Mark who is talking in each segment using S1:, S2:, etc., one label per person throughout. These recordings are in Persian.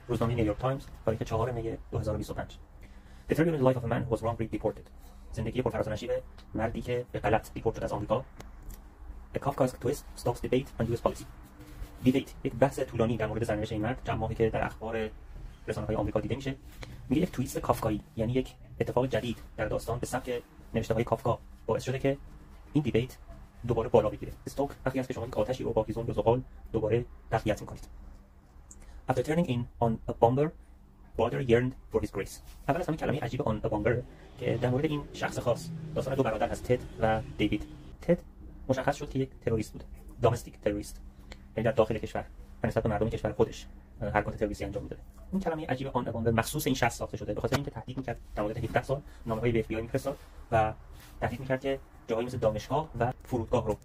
S1: روزنامه نیویورک تایمز تاریخ 4 می 2025. The turbulent life of a man who was wrongly deported. زندگی پرفراز و نشیب مردی که به غلط دیپورت شد از آمریکا. A Kafkaesque twist stops debate on US policy. دیبیت یک بحث طولانی در مورد سرنوشت این مرد، چند ماهی که در اخبار رسانه‌های آمریکا دیده میشه. میگه یک تویست کافکایی، یعنی یک اتفاق جدید در داستان به سبک نوشته‌های کافکا باعث شده که این دیبیت دوباره بالا بگیره. استوک وقتی است که شما یک آتشی رو با هیزم و زغال دوباره تقویت می‌کنید. After turning in on a bomber, Brother yearned for his grace. اول از همین کلمه عجیب on a bomber که در مورد این شخص خاص داستان دو برادر هست، تد و دیوید. تد مشخص شد که یک تروریست بود، دامستیک تروریست، یعنی در داخل کشور و نسبت به مردم کشور خودش حرکات تروریستی انجام میداده. این کلمه عجیب آن بامبر مخصوص این شخص ساخته شده به خاطر اینکه تهدید میکرد در مدت 17 سال نامه‌های به FBI میفرستاد و تهدید میکرد که جاهایی مثل دانشگاه و فرودگاه رو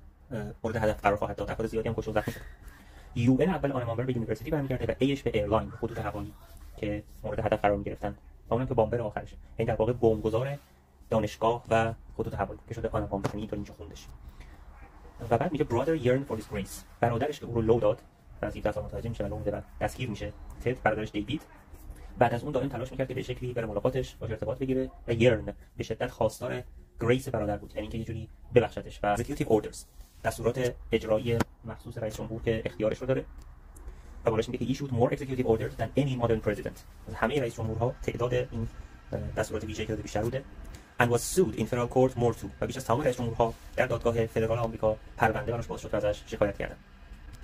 S1: مورد هدف قرار خواهد داد. افراد زیادی هم کشته و زخمی شد. UN اول آن بامبر به یونیورسیتی برمیگرده و ایش به ایرلاین، خطوط هوایی که مورد هدف قرار میگرفتن. و اونم که بامبر آخرش، یعنی در واقع بمبگذار دانشگاه و خطوط هوایی که شده آن بامبر، اینطور اینجا خوندش. و بعد میگه brother yearned for his grace. برادرش که او رو لو داد و از 17 سال متوجه میشه و لو میده و دستگیر میشه. تد برادرش دیوید بعد از اون دائم تلاش میکرد که به شکلی بره ملاقاتش باشه، ارتباط بگیره و yearn به شدت خواستار گریس برادر بود، یعنی اینکه یه جوری ببخشتش. و executive orders دستورات اجرایی مخصوص رئیس جمهور که اختیارش رو داره و بالاش میگه که he issued more executive orders than any modern president. همه رئیس جمهورها تعداد این دستورات ویژه‌ای که داده بیشتر بوده. and was sued in federal court more too. و بیش از تمام رئیس جمهورها در دادگاه فدرال آمریکا پرونده براش باز شد و ازش شکایت کردن.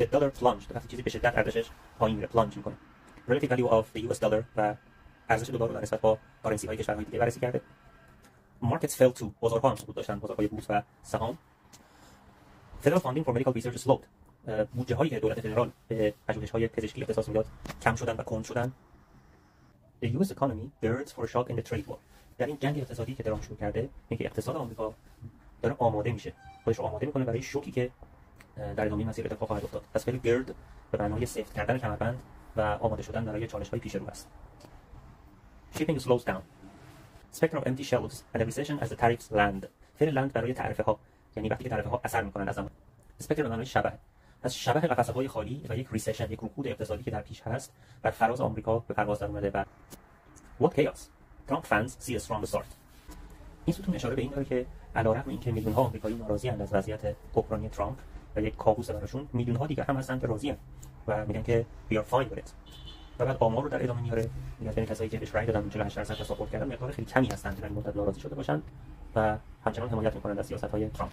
S1: The dollar plunged. وقتی چیزی به شدت ارزشش پایین میره plunge میکنه. Relative value of the US dollar و ارزش دلار رو در نسبت با کارنسی های کشورهای دیگه بررسی کرده. Markets fell too. بازارها هم سقوط داشتن، بازارهای بورس و سهام. Federal funding for medical research slowed. بودجه هایی که دولت فدرال به پژوهش‌های پزشکی اختصاص میداد کم شدن و کند شدن. The US economy birds for a shock in the trade war. در این جنگ اقتصادی که درام شروع کرده، اینکه اقتصاد آمریکا داره آماده میشه، خودش رو آماده میکنه برای شوکی که در ادامه مسیر اتفاق خواهد افتاد. پس فعل گرد به معنای سفت کردن کمربند و آماده شدن برای چالش‌های پیش رو است. Shipping slows down. Specter of empty shelves and a recession as the tariffs land. فعل land برای تعرفه ها، یعنی وقتی که تعرفه ها اثر میکنن از زمان. Specter به معنای شبح. از شبح قفسه های خالی و یک ریسشن، یک رکود اقتصادی که در پیش هست، بر فراز آمریکا به پرواز در اومده. و what chaos. Trump fans see a strong start. این ستون اشاره به این داره که علیرغم اینکه میلیون ها آمریکایی ناراضی اند از وضعیت بحرانی ترامپ و یک کابوس براشون، میلیون ها دیگه هم هستن که راضی اند و میگن که we are fine with it. و بعد آمار رو در ادامه میاره، میگن که کسایی که بهش رای دادن 48% تا ساپورت کردن مقدار خیلی کمی هستن که در این مدت ناراضی شده باشن و همچنان حمایت میکنن از سیاست‌های ترامپ.